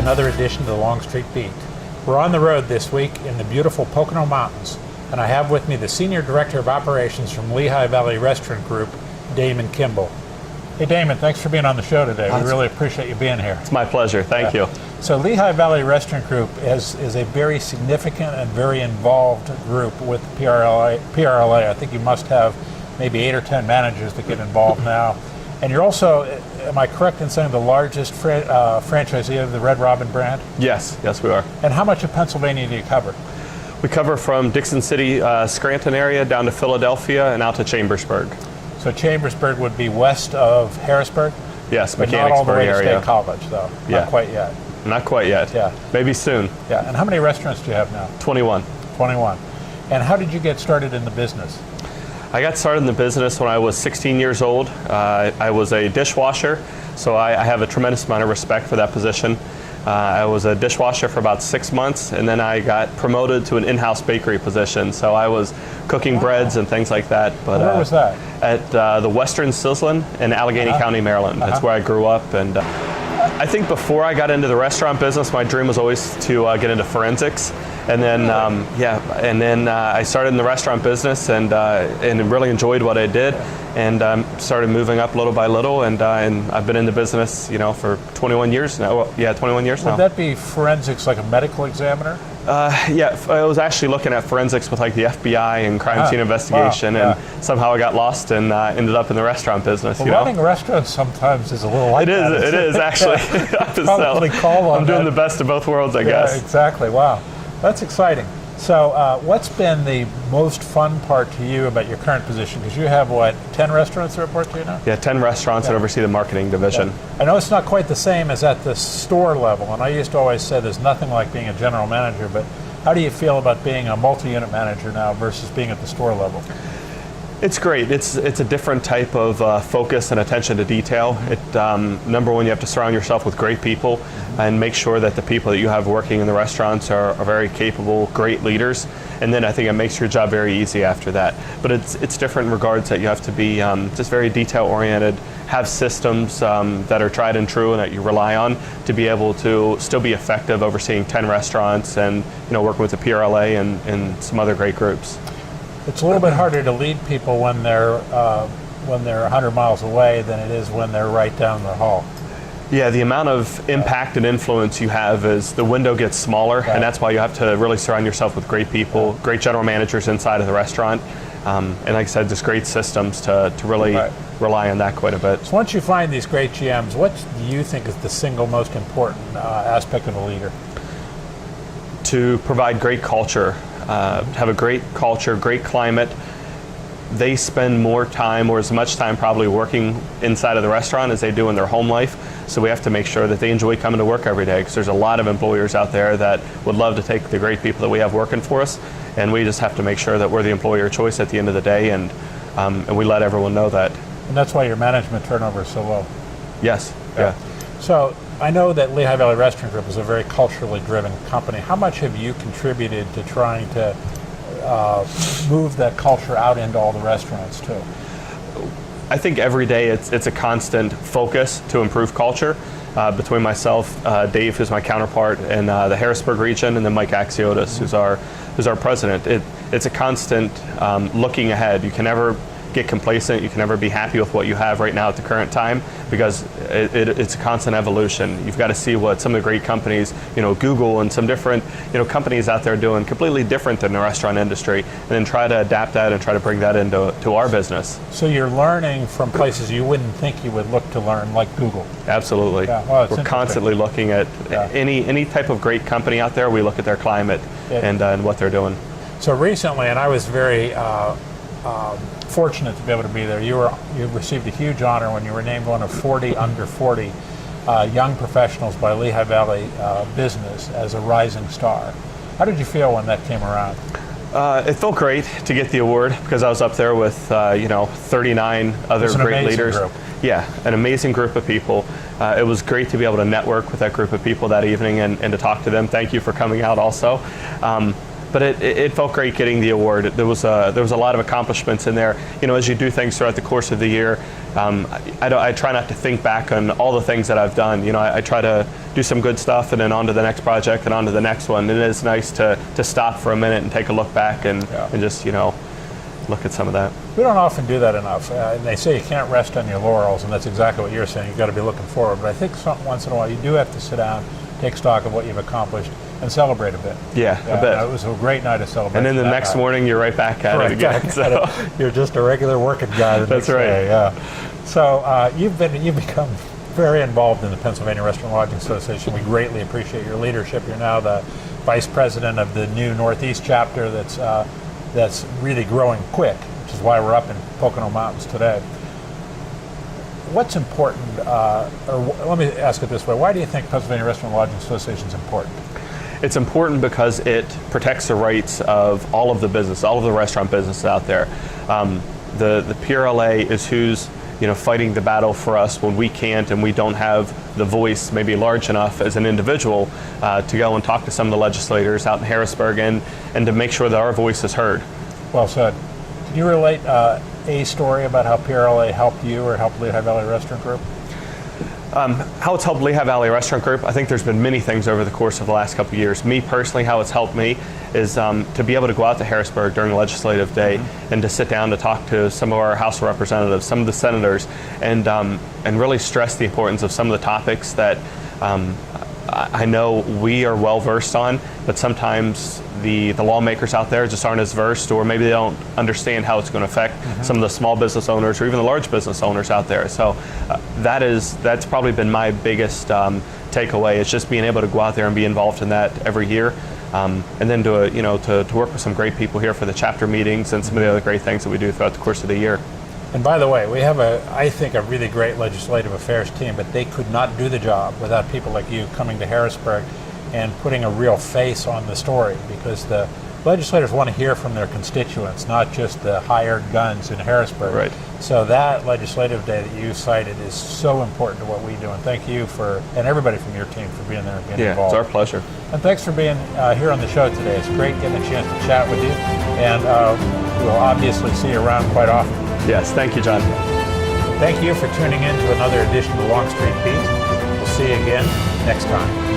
another edition of the Longstreet Beat. We're on the road this week in the beautiful Pocono Mountains, and I have with me the Senior Director of Operations from Lehigh Valley Restaurant Group, Damon Kimble. Hey Damon, thanks for being on the show today. We really appreciate you being here. It's my pleasure, thank you. So Lehigh Valley Restaurant Group is a very significant and very involved group with PRLA. I think you must have maybe 8 or 10 managers that get involved now. And you're also, am I correct in saying, the largest franchisee of the Red Robin brand? Yes, we are. And how much of Pennsylvania do you cover? We cover from Dixon City, Scranton area, down to Philadelphia and out to Chambersburg. So Chambersburg would be west of Harrisburg? Yes, but not all the way to area. State College, though. Yeah. Not quite yet. Not quite yet. Yeah. Maybe soon. Yeah. And how many restaurants do you have now? 21. 21. And how did you get started in the business? I got started in the business when I was 16 years old. I was a dishwasher, so I have a tremendous amount of respect for that position. I was a dishwasher for about 6 months, and then I got promoted to an in-house bakery position. So I was cooking breads and things like that. But where was that? At the Western Sizzlin in Allegheny County, Maryland. That's where I grew up. And I think before I got into the restaurant business, my dream was always to get into forensics. And then, I started in the restaurant business and really enjoyed what I did, and started moving up little by little, and I've been in the business, for 21 years now. Well, yeah, 21 years now. Would that be forensics, like a medical examiner? Yeah, I was actually looking at forensics with like the FBI and crime scene investigation, and somehow I got lost and ended up in the restaurant business. Well, running restaurants sometimes is a little like that. It is actually. Probably call on I'm doing the best of both worlds, I guess. Yeah, exactly. Wow. That's exciting. So what's been the most fun part to you about your current position? Because you have, 10 restaurants that report to you now? Yeah, 10 restaurants that oversee the marketing division. Yeah. I know it's not quite the same as at the store level, and I used to always say there's nothing like being a general manager, but how do you feel about being a multi-unit manager now versus being at the store level? It's great. It's a different type of focus and attention to detail. Number one, you have to surround yourself with great people and make sure that the people that you have working in the restaurants are very capable, great leaders. And then I think it makes your job very easy after that. But it's different in regards that you have to be just very detail oriented, have systems that are tried and true and that you rely on to be able to still be effective overseeing 10 restaurants and working with the PRLA and some other great groups. It's a little bit harder to lead people when they're 100 miles away than it is when they're right down the hall. Yeah, the amount of impact and influence you have is the window gets smaller, and that's why you have to really surround yourself with great people, great general managers inside of the restaurant, and like I said, just great systems to really rely on that quite a bit. So once you find these great GMs, what do you think is the single most important aspect of a leader? To provide great culture. Have a great culture, great climate. They spend more time, or as much time probably, working inside of the restaurant as they do in their home life. So we have to make sure that they enjoy coming to work every day, because there's a lot of employers out there that would love to take the great people that we have working for us, and we just have to make sure that we're the employer of choice at the end of the day, and we let everyone know that. And that's why your management turnover is so low. Yes. Yeah. So I know that Lehigh Valley Restaurant Group is a very culturally driven company. How much have you contributed to trying to move that culture out into all the restaurants too? I think every day it's a constant focus to improve culture between myself, Dave, who's my counterpart in the Harrisburg region, and then Mike Axiotis, who's our president. It's a constant looking ahead. You can never get complacent. You can never be happy with what you have right now at the current time, because it's a constant evolution. You've got to see what some of the great companies, Google and some different, companies out there doing completely different than the restaurant industry, and then try to adapt that and try to bring that into our business. So you're learning from places you wouldn't think you would look to learn, like Google. Absolutely. Yeah, well, we're constantly looking at any type of great company out there. We look at their climate and what they're doing. So recently, and I was very fortunate to be able to be there. You received a huge honor when you were named one of 40 under 40 young professionals by Lehigh Valley Business as a rising star. How did you feel when that came around? It felt great to get the award, because I was up there with 39 other great leaders. Group. Yeah, an amazing group of people. It was great to be able to network with that group of people that evening and to talk to them. Thank you for coming out also. but it felt great getting the award. There was a lot of accomplishments in there. As you do things throughout the course of the year, I try not to think back on all the things that I've done. I try to do some good stuff and then on to the next project and on to the next one. And it is nice to stop for a minute and take a look back and just look at some of that. We don't often do that enough. And they say you can't rest on your laurels, and that's exactly what you're saying. You've got to be looking forward. But I think once in a while you do have to sit down, take stock of what you've accomplished, and celebrate a bit. Yeah, a bit. It was a great night of celebration. And then the next morning you're right back at it again. So. You're just a regular working guy. That's right. Day, yeah. So you've become very involved in the Pennsylvania Restaurant Lodging Association. We greatly appreciate your leadership. You're now the vice president of the new Northeast chapter that's really growing quick, which is why we're up in Pocono Mountains today. What's important, or let me ask it this way, why do you think Pennsylvania Restaurant Lodging Association is important? It's important because it protects the rights of all of the business, all of the restaurant businesses out there. The PRLA is who's fighting the battle for us when we can't and we don't have the voice maybe large enough as an individual to go and talk to some of the legislators out in Harrisburg and to make sure that our voice is heard. Well said. Can you relate a story about how PRLA helped you or helped Lehigh Valley Restaurant Group? How it's helped Lehigh Valley Restaurant Group, I think there's been many things over the course of the last couple of years. Me personally, how it's helped me is to be able to go out to Harrisburg during legislative day and to sit down to talk to some of our House of Representatives, some of the senators, and really stress the importance of some of the topics that I know we are well versed on, but sometimes the lawmakers out there just aren't as versed, or maybe they don't understand how it's going to affect some of the small business owners or even the large business owners out there. So that's probably been my biggest takeaway, is just being able to go out there and be involved in that every year, and then to work with some great people here for the chapter meetings and some of the other great things that we do throughout the course of the year. And by the way, we have I think a really great legislative affairs team, but they could not do the job without people like you coming to Harrisburg and putting a real face on the story, because the legislators want to hear from their constituents, not just the hired guns in Harrisburg. Right. So that legislative day that you cited is so important to what we do, and thank you and everybody from your team for being there and being involved. Yeah, it's our pleasure. And thanks for being here on the show today. It's great getting a chance to chat with you, and we'll obviously see you around quite often. Yes, thank you, John. Thank you for tuning in to another edition of Longstreet Beat. We'll see you again next time.